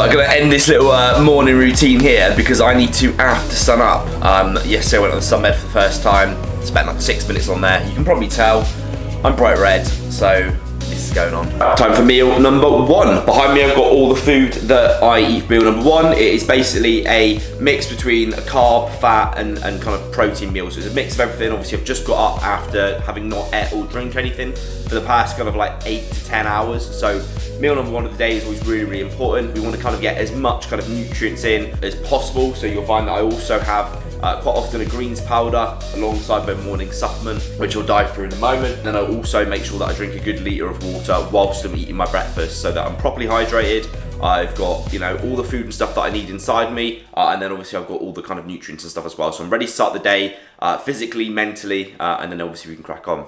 I'm gonna end this little morning routine here because I need to after sun up. Yesterday I went on the sunbed for the first time, spent like 6 minutes on there. You can probably tell I'm bright red, so this is going on. Time for meal number one. Behind me I've got all the food that I eat for meal number one. It is basically a mix between a carb, fat and kind of protein meal. So it's a mix of everything. Obviously I've just got up after having not ate or drink anything for the past kind of like 8 to 10 hours. So meal number one of the day is always really, really important. We want to kind of get as much kind of nutrients in as possible. So you'll find that I also have quite often a greens powder alongside my morning supplement, which I'll dive through in a moment. Then I'll also make sure that I drink a good litre of water whilst I'm eating my breakfast so that I'm properly hydrated. I've got, you know, all the food and stuff that I need inside me, and then obviously I've got all the kind of nutrients and stuff as well. So I'm ready to start the day physically, mentally, and then obviously we can crack on.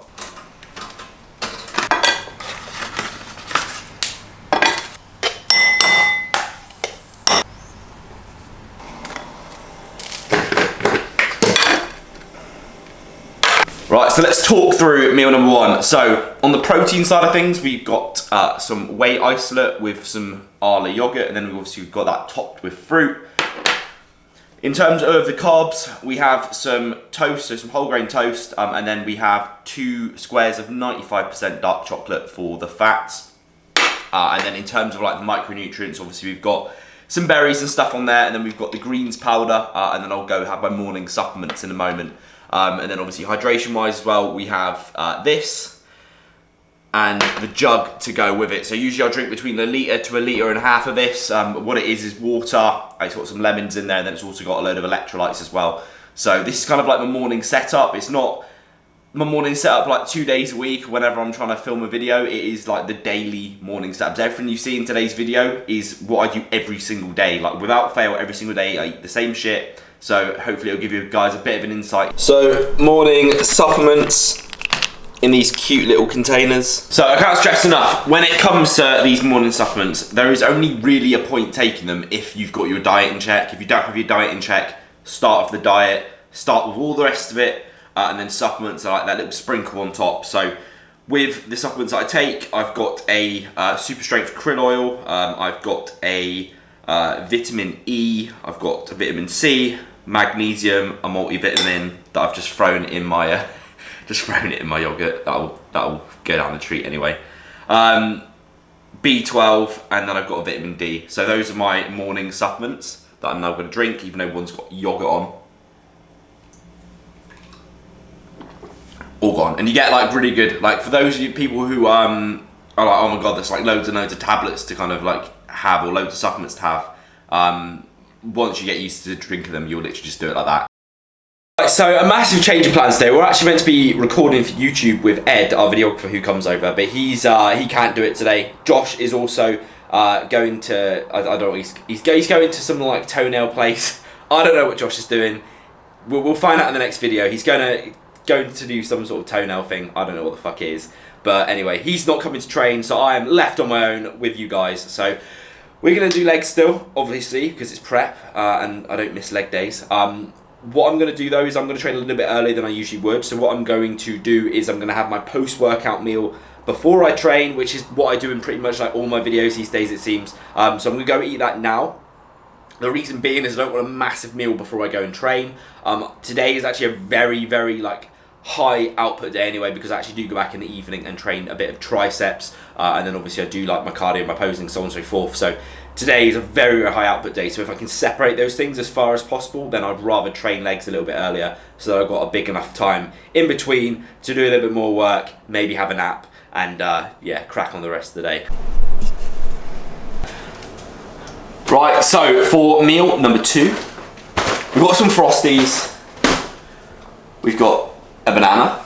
Right, so let's talk through meal number one. So on the protein side of things, we've got some whey isolate with some Arla yogurt, and then we've got that topped with fruit. In terms of the carbs, we have some toast, so some whole grain toast, and then we have 2 squares of 95% dark chocolate for the fats. And then in terms of like the micronutrients, obviously we've got some berries and stuff on there, and then we've got the greens powder, and then I'll go have my morning supplements in a moment. And then obviously hydration wise as well, we have this and the jug to go with it. So usually I'll drink between a litre to a litre and a half of this. What it is water. It's got some lemons in there, and then it's also got a load of electrolytes as well. So this is kind of like my morning setup. It's not my morning setup like 2 days a week whenever I'm trying to film a video. It is like the daily morning setup. Everything you see in today's video is what I do every single day. Like without fail, every single day I eat the same shit. So hopefully it'll give you guys a bit of an insight. So morning supplements in these cute little containers. So I can't stress enough, when it comes to these morning supplements, there is only really a point taking them if you've got your diet in check. If you don't have your diet in check, start off the diet, start with all the rest of it, and then supplements are like that little sprinkle on top. So with the supplements that I take, I've got a super strength krill oil, I've got a vitamin E, I've got a vitamin C, magnesium, a multivitamin that I've just thrown in my yogurt. That'll go down the treat anyway. B12, and then I've got a vitamin D. So those are my morning supplements that I'm now going to drink, even though one's got yogurt on. All gone, and you get like really good. Like for those of you people who are like, oh my god, there's like loads and loads of tablets to kind of like have, or loads of supplements to have. Once you get used to drinking them, you'll literally just do it like that. Right, so a massive change of plans today. We're actually meant to be recording for YouTube with Ed, our videographer who comes over, but he can't do it today. Josh is also going to, I don't know, he's going to some like toenail place. I don't know what Josh is doing. We'll find out in the next video. He's going to do some sort of toenail thing. I don't know what the fuck it is. But anyway, he's not coming to train, so I am left on my own with you guys. So we're going to do legs still, obviously, because it's prep, and I don't miss leg days. What I'm going to do, though, is I'm going to train a little bit earlier than I usually would. So what I'm going to do is I'm going to have my post-workout meal before I train, which is what I do in pretty much like all my videos these days, it seems. So I'm going to go eat that now. The reason being is I don't want a massive meal before I go and train. Today is actually a very, very, like, high output day anyway, because I actually do go back in the evening and train a bit of triceps, and then obviously I do like my cardio, my posing, so on and so forth. So today is a very, very high output day, so if I can separate those things as far as possible, then I'd rather train legs a little bit earlier so that I've got a big enough time in between to do a little bit more work, maybe have a nap, and yeah, crack on the rest of the day. Right, so for meal number 2, we've got some Frosties, we've got a banana,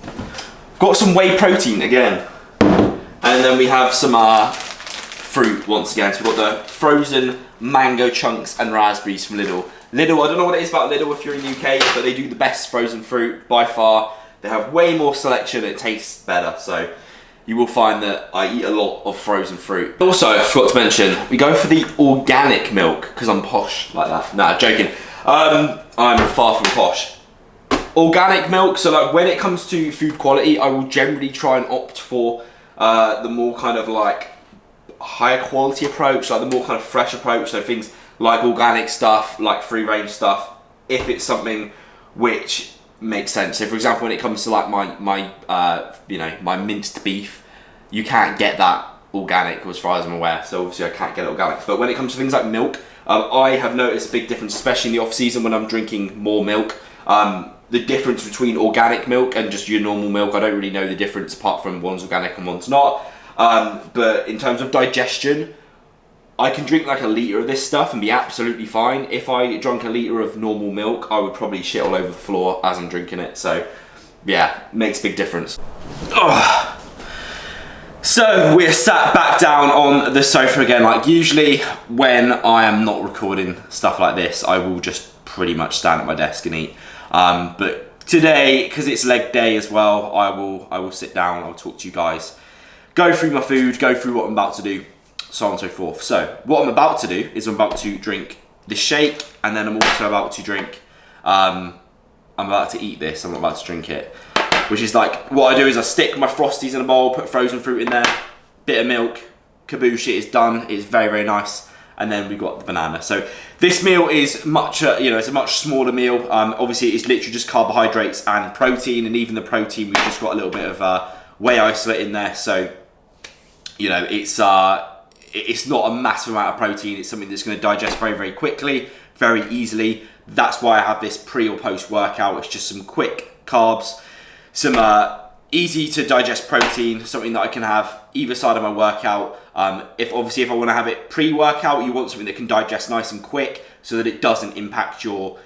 we've got some whey protein again, and then we have some fruit once again. So we've got the frozen mango chunks and raspberries from Lidl. Lidl, I don't know what it is about Lidl if you're in the UK, but they do the best frozen fruit by far. They have way more selection, it tastes better, so you will find that I eat a lot of frozen fruit. Also, I forgot to mention, we go for the organic milk, because I'm posh like that. Nah, joking. I'm far from posh. Organic milk, so like when it comes to food quality, I will generally try and opt for the more kind of like higher quality approach, like the more kind of fresh approach, so things like organic stuff, like free range stuff, if it's something which makes sense. So for example, when it comes to like my minced beef, you can't get that organic as far as I'm aware, so obviously I can't get it organic. But when it comes to things like milk, I have noticed a big difference, especially in the off season when I'm drinking more milk. The difference between organic milk and just your normal milk, I don't really know the difference apart from one's organic and one's not. But in terms of digestion, I can drink like a litre of this stuff and be absolutely fine. If I drank a litre of normal milk, I would probably shit all over the floor as I'm drinking it. So yeah, makes a big difference. Ugh. So we're sat back down on the sofa again. Like usually when I am not recording stuff like this, I will just pretty much stand at my desk and eat. But today, because it's leg day as well, I will sit down, I'll talk to you guys, go through my food, go through what I'm about to do, so on and so forth. So what I'm about to do is I'm about to drink this shake, and then I'm also about to drink, I'm about to eat this, I'm not about to drink it. Which is like, what I do is I stick my Frosties in a bowl, put frozen fruit in there, bit of milk, kaboosh, it is done, it's very, very nice. And then we've got the banana. So this meal is much, it's a much smaller meal. Obviously it's literally just carbohydrates and protein, and even the protein, we've just got a little bit of whey isolate in there. So, it's not a massive amount of protein. It's something that's going to digest very, very quickly, very easily. That's why I have this pre or post workout. It's just some quick carbs, some easy to digest protein, something that I can have either side of my workout. If I want to have it pre-workout, you want something that can digest nice and quick so that it doesn't impact your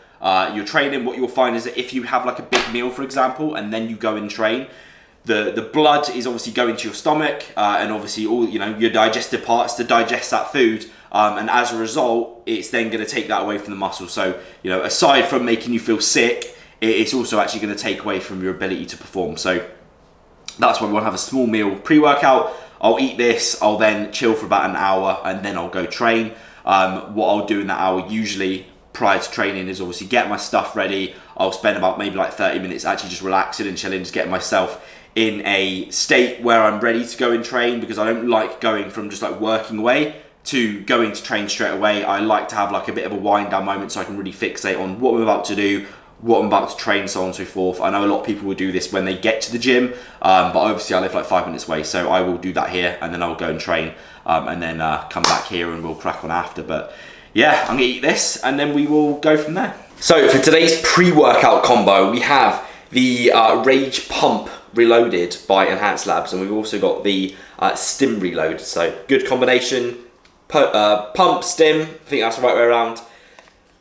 training. What you'll find is that if you have like a big meal, for example, and then you go and train, the blood is obviously going to your stomach, and obviously all your digestive parts to digest that food. And as a result, it's then going to take that away from the muscle. So, aside from making you feel sick, it's also actually going to take away from your ability to perform. So that's why we want to have a small meal pre-workout. I'll eat this, I'll then chill for about an hour, and then I'll go train. What I'll do in that hour, usually prior to training, is obviously get my stuff ready. I'll spend about maybe like 30 minutes actually just relaxing and chilling, just getting myself in a state where I'm ready to go and train, because I don't like going from just like working away to going to train straight away. I like to have like a bit of a wind down moment so I can really fixate on what I'm about to do, what I'm about to train, so on and so forth. I know a lot of people will do this when they get to the gym, but obviously I live like 5 minutes away, so I will do that here, and then I'll go and train, and then come back here and we'll crack on after. But yeah, I'm gonna eat this and then we will go from there. So for today's pre-workout combo, we have the Rage Pump Reloaded by Enhanced Labs, and we've also got the Stim Reload. So good combination, pump, stim, I think that's the right way around.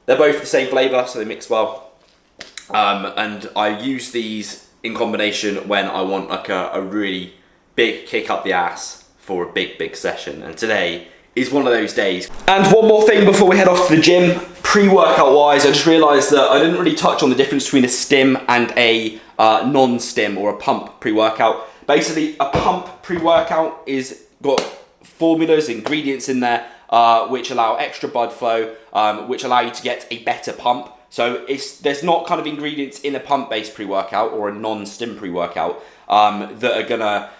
They're both the same flavour, so they mix well. And I use these in combination when I want like a really big kick up the ass for a big session, and today is one of those days. And one more thing before we head off to the gym, pre-workout wise, I just realised that I didn't really touch on the difference between a stim and a non-stim or a pump pre-workout. Basically, a pump pre-workout is got formulas, ingredients in there which allow extra blood flow, which allow you to get a better pump. So there's not kind of ingredients in a pump-based pre-workout or a non-stim pre-workout that are gonna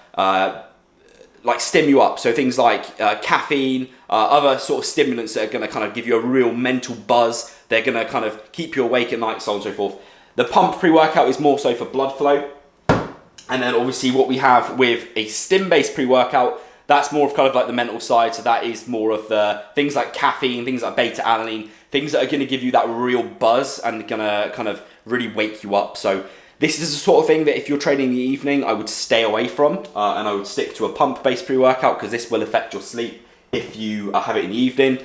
like stim you up. So things like caffeine, other sort of stimulants that are gonna kind of give you a real mental buzz. They're gonna kind of keep you awake at night, so on and so forth. The pump pre-workout is more so for blood flow. And then obviously what we have with a stim-based pre-workout, that's more of kind of like the mental side. So that is more of the things like caffeine, things like beta-alanine, things that are going to give you that real buzz and going to kind of really wake you up. So this is the sort of thing that if you're training in the evening, I would stay away from, and I would stick to a pump-based pre-workout, because this will affect your sleep if you have it in the evening.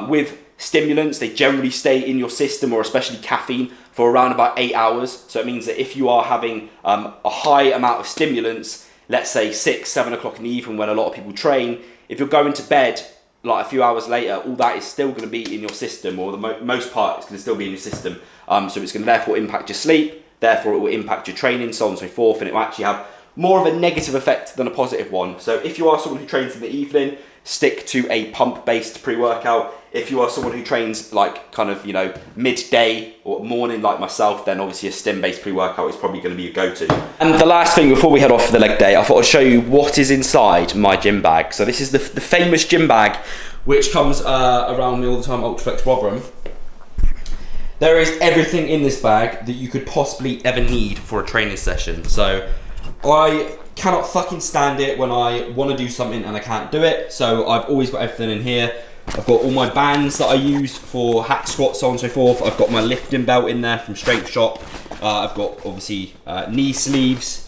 With stimulants, they generally stay in your system, or especially caffeine, for around about 8 hours. So it means that if you are having a high amount of stimulants, let's say 6, 7 o'clock in the evening when a lot of people train, if you're going to bed like a few hours later, all that is still going to be in your system, or the most part is going to still be in your system. So it's going to therefore impact your sleep, therefore it will impact your training, so on and so forth, and it will actually have more of a negative effect than a positive one. So if you are someone who trains in the evening, stick to a pump-based pre-workout. If you are someone who trains like kind of, you know, midday or morning like myself, then obviously a stim-based pre-workout is probably going to be a go-to. And the last thing before we head off for the leg day, I thought I'd show you what is inside my gym bag. So this is the famous gym bag, which comes around me all the time, Ultraflex Rotherham. There is everything in this bag that you could possibly ever need for a training session. So I cannot fucking stand it when I want to do something and I can't do it. So I've always got everything in here. I've got all my bands that I use for hack squats, so on and so forth. I've got my lifting belt in there from Strength Shop. I've got obviously knee sleeves,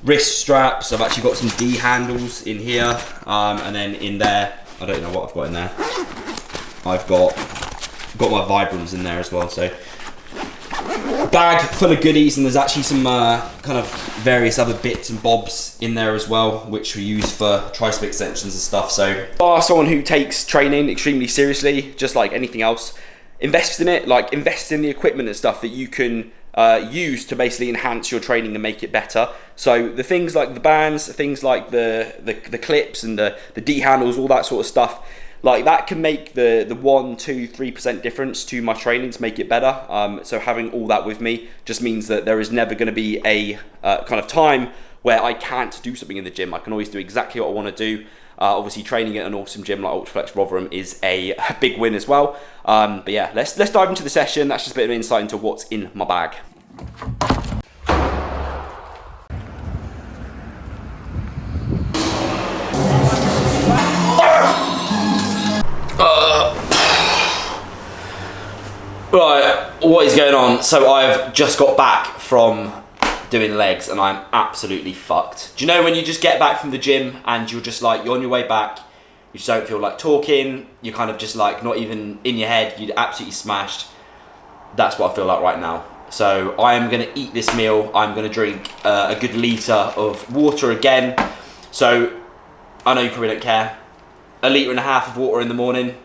wrist straps. I've actually got some D handles in here. And then in there, I don't know what I've got in there. I've got my Vibrams in there as well. So bag full of goodies, and there's actually some kind of various other bits and bobs in there as well, which we use for tricep extensions and stuff. So if you are someone who takes training extremely seriously, just like anything else, invest in it, like invest in the equipment and stuff that you can use to basically enhance your training and make it better. So the things like the bands, things like the clips and the D handles, all that sort of stuff, like that can make the 1%, 2%, 3% difference to my training to make it better. So having all that with me just means that there is never going to be a kind of time where I can't do something in the gym. I can always do exactly what I want to do. Obviously training at an awesome gym like Ultraflex Rotherham is a big win as well. But yeah, let's dive into the session. That's just a bit of insight into what's in my bag. Right, what is going on? So I've just got back from doing legs and I'm absolutely fucked. Do you know when you just get back from the gym and you're just like, you're on your way back, you just don't feel like talking, you're kind of just like not even in your head, you're absolutely smashed. That's what I feel like right now. So I am gonna eat this meal, I'm gonna drink a good litre of water again. So I know you probably don't care. 1.5 litres of water in the morning,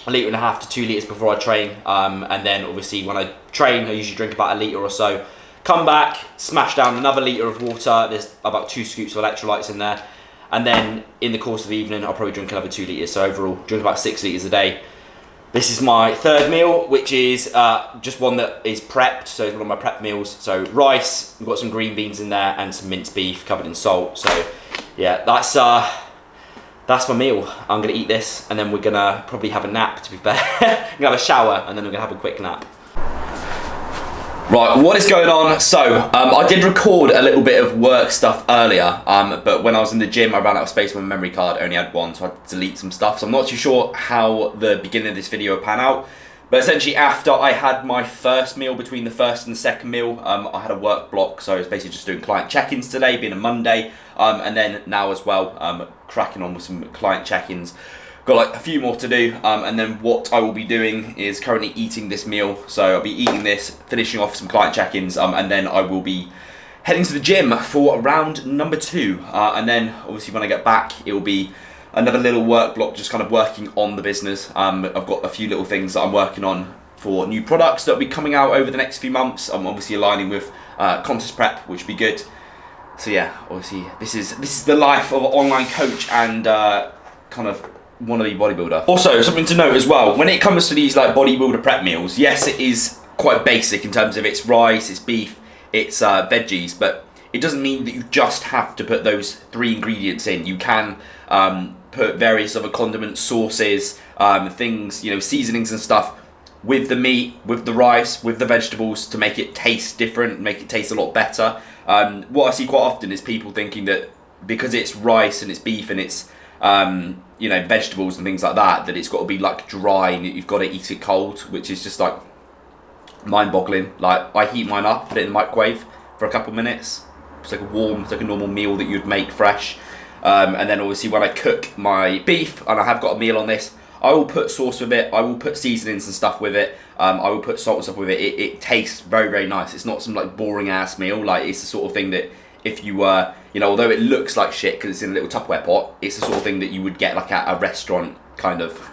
1.5 litres to 2 litres before I train, and then obviously when I train I usually drink about 1 litre or so. Come back, smash down another litre of water, there's about 2 scoops of electrolytes in there, and then in the course of the evening I'll probably drink another 2 litres, so overall drink about 6 litres a day. This is my third meal, which is just one that is prepped, so it's one of my prep meals. So rice, we've got some green beans in there and some minced beef covered in salt. So yeah, that's my meal. I'm gonna eat this and then we're gonna probably have a nap, to be fair. We're gonna have a shower and then we're gonna have a quick nap. Right, what is going on? So, I did record a little bit of work stuff earlier, but when I was in the gym, I ran out of space on my memory card, I only had one, so I had to delete some stuff. So I'm not too sure how the beginning of this video will pan out. But essentially, after I had my first meal, between the first and the second meal, I had a work block, so I was basically just doing client check-ins today, being a Monday, and then now as well, cracking on with some client check-ins. Got like a few more to do, and then what I will be doing is currently eating this meal. So I'll be eating this, finishing off some client check-ins, and then I will be heading to the gym for round number 2. And then obviously when I get back, it will be another little work block, just kind of working on the business. I've got a few little things that I'm working on for new products that will be coming out over the next few months. I'm obviously aligning with contest prep, which will be good. So yeah, obviously this is the life of an online coach and kind of wannabe bodybuilder. Also, something to note as well, when it comes to these like bodybuilder prep meals, yes, it is quite basic in terms of it's rice, it's beef, it's veggies, but it doesn't mean that you just have to put those 3 ingredients in. You can put various other condiments, sauces, things, you know, seasonings and stuff with the meat, with the rice, with the vegetables to make it taste different, make it taste a lot better. What I see quite often is people thinking that because it's rice and it's beef and it's you know, vegetables and things like that, that it's got to be like dry and you've got to eat it cold, which is just like mind-boggling. Like I heat mine up, put it in the microwave for a couple of minutes. It's like it's like a normal meal that you'd make fresh. And then obviously when I cook my beef, and I have got a meal on this, I will put sauce with it, I will put seasonings and stuff with it, I will put salt and stuff with it. It tastes very, very nice. It's not some like boring ass meal. Like it's the sort of thing that if you you know, although it looks like shit because it's in a little Tupperware pot, it's the sort of thing that you would get like at a restaurant, kind of.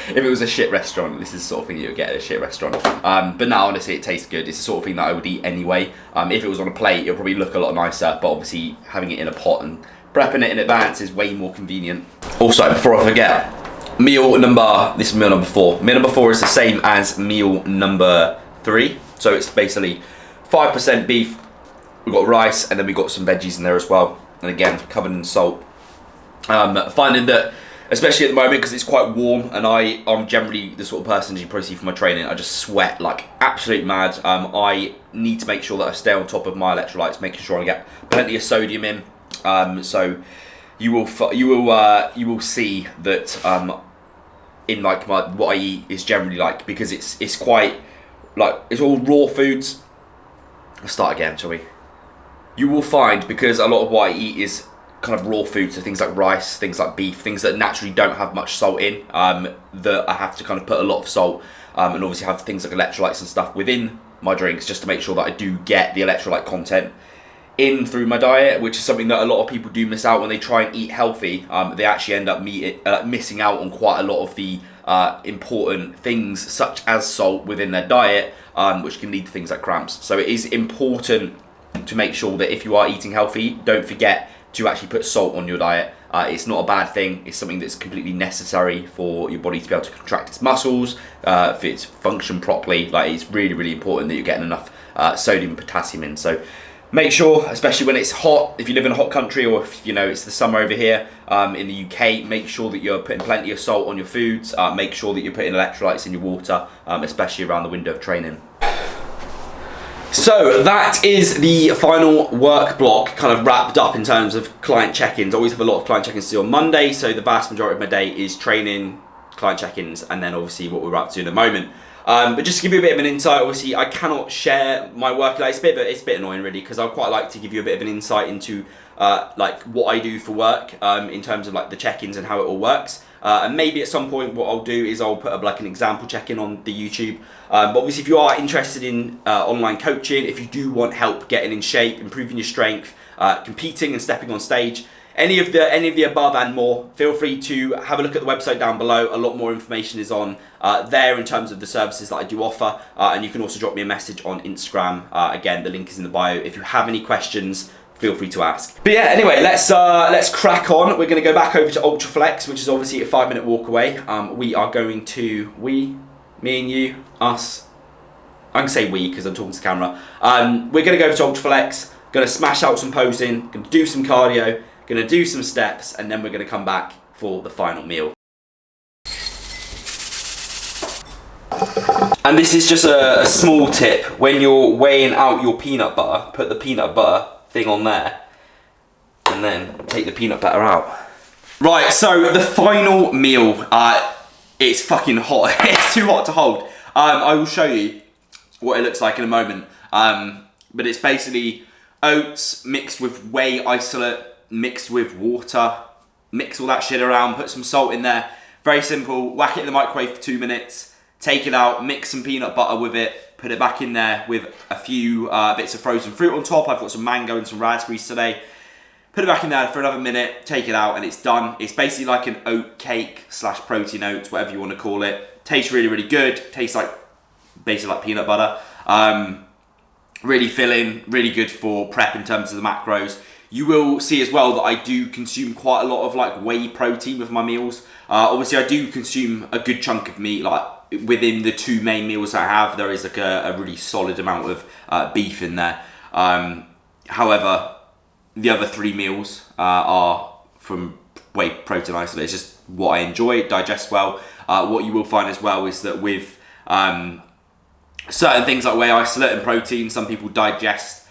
If it was a shit restaurant, this is the sort of thing you would get at a shit restaurant. But no, honestly, it tastes good. It's the sort of thing that I would eat anyway. If it was on a plate, it would probably look a lot nicer, but obviously having it in a pot and prepping it in advance is way more convenient. Also, before I forget, this is meal number 4. Meal number 4 is the same as meal number 3. So it's basically 5% beef, we've got rice, and then we've got some veggies in there as well. And again, covered in salt. Finding that, especially at the moment, because it's quite warm, and I'm generally the sort of person, as you probably see from my training, I just sweat like absolute mad. I need to make sure that I stay on top of my electrolytes, making sure I get plenty of sodium in. So you will see that in like what I eat is generally like, because it's quite like, it's all raw foods. Let's start again, shall we? You will find, because a lot of what I eat is kind of raw foods, so things like rice, things like beef, things that naturally don't have much salt in, that I have to kind of put a lot of salt, and obviously have things like electrolytes and stuff within my drinks, just to make sure that I do get the electrolyte content in through my diet, which is something that a lot of people do miss out when they try and eat healthy. They actually end up missing out on quite a lot of the important things, such as salt, within their diet, which can lead to things like cramps. So it is important to make sure that if you are eating healthy, don't forget to actually put salt on your diet. It's not a bad thing. It's something that's completely necessary for your body to be able to contract its muscles, for it to function properly. Like, it's really, really important that you're getting enough sodium and potassium in. So make sure, especially when it's hot, if you live in a hot country, or if it's the summer over here in the UK, make sure that you're putting plenty of salt on your foods. Make sure that you're putting electrolytes in your water, especially around the window of training. So that is the final work block kind of wrapped up in terms of client check-ins. I always have a lot of client check-ins to do on Monday, so the vast majority of my day is training, client check-ins, and then obviously what we're up to in a moment. But just to give you a bit of an insight, obviously I cannot share my work. It's a bit annoying really, because I'd quite like to give you a bit of an insight into like what I do for work, in terms of like the check-ins and how it all works. And maybe at some point what I'll do is I'll put up like an example check-in on the YouTube. But obviously if you are interested in online coaching, if you do want help getting in shape, improving your strength, competing and stepping on stage, any of the above and more, feel free to have a look at the website down below. A lot more information is on there in terms of the services that I do offer, and you can also drop me a message on Instagram. Again, the link is in the bio. If you have any questions, feel free to ask. But yeah, anyway, let's crack on. We're going to go back over to Ultraflex, which is obviously a 5-minute walk away. We are going to, me and you, us, I can say we because I'm talking to the camera. We're going to go to Ultraflex, going to smash out some posing, going to do some cardio, going to do some steps, and then we're going to come back for the final meal. And this is just a small tip. When you're weighing out your peanut butter, put the peanut butter thing on there, and then take the peanut butter out. Right, so the final meal, it's fucking hot. It's too hot to hold. I will show you what it looks like in a moment. But it's basically oats mixed with whey isolate, mixed with water, mix all that shit around, put some salt in there. Very simple. Whack it in the microwave for 2 minutes, take it out, mix some peanut butter with it, put it back in there with a few bits of frozen fruit on top. I've got some mango and some raspberries today. Put it back in there for another minute, take it out, and it's done. It's basically like an oat cake / protein oats, whatever you want to call it. Tastes really, really good. Tastes like basically like peanut butter. Really filling, really good for prep in terms of the macros. You will see as well that I do consume quite a lot of like whey protein with my meals. Obviously I do consume a good chunk of meat, like within the 2 main meals I have, there is like a really solid amount of beef in there. However, the other 3 meals are from whey protein isolate. It's just what I enjoy, it digests well. What you will find as well is that with certain things like whey isolate and protein, some people digest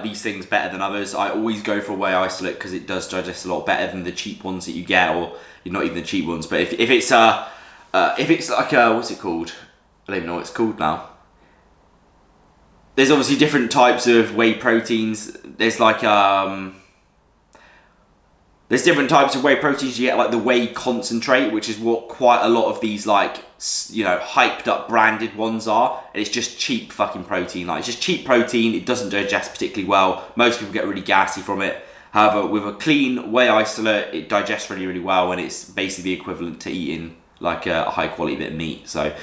these things better than others. I always go for whey isolate because it does digest a lot better than the cheap ones that you get, or not even the cheap ones. But if it's like a, what's it called? I don't even know what it's called now. There's obviously different types of whey proteins. There's like there's different types of whey proteins. You get like the whey concentrate, which is what quite a lot of these like hyped up branded ones are, and it's just cheap fucking protein. Like, it's just cheap protein. It doesn't digest particularly well. Most people get really gassy from it. However, with a clean whey isolate, it digests really, really well, and it's basically the equivalent to eating like a high quality bit of meat. So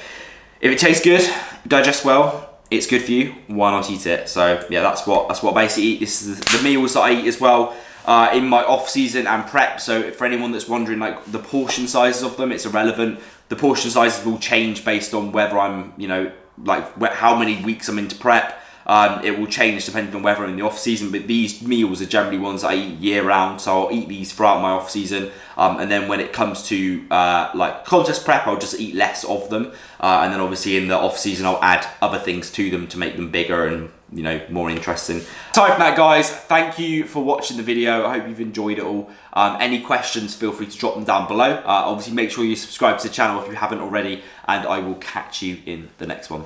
if it tastes good, digests well, it's good for you, why not eat it? So yeah, that's what I basically eat. This is the meals that I eat as well. in my off season and prep. So for anyone that's wondering, like the portion sizes of them, it's irrelevant. The portion sizes will change based on whether I'm, you know, like how many weeks I'm into prep. It will change depending on whether I'm in the off season, but these meals are generally ones I eat year round, so I'll eat these throughout my off season. And then when it comes to like contest prep, I'll just eat less of them. And then obviously in the off season, I'll add other things to them to make them bigger and, you know, more interesting. Aside from that, guys, thank you for watching the video. I hope you've enjoyed it all. Any questions, feel free to drop them down below. Obviously, make sure you subscribe to the channel if you haven't already, and I will catch you in the next one.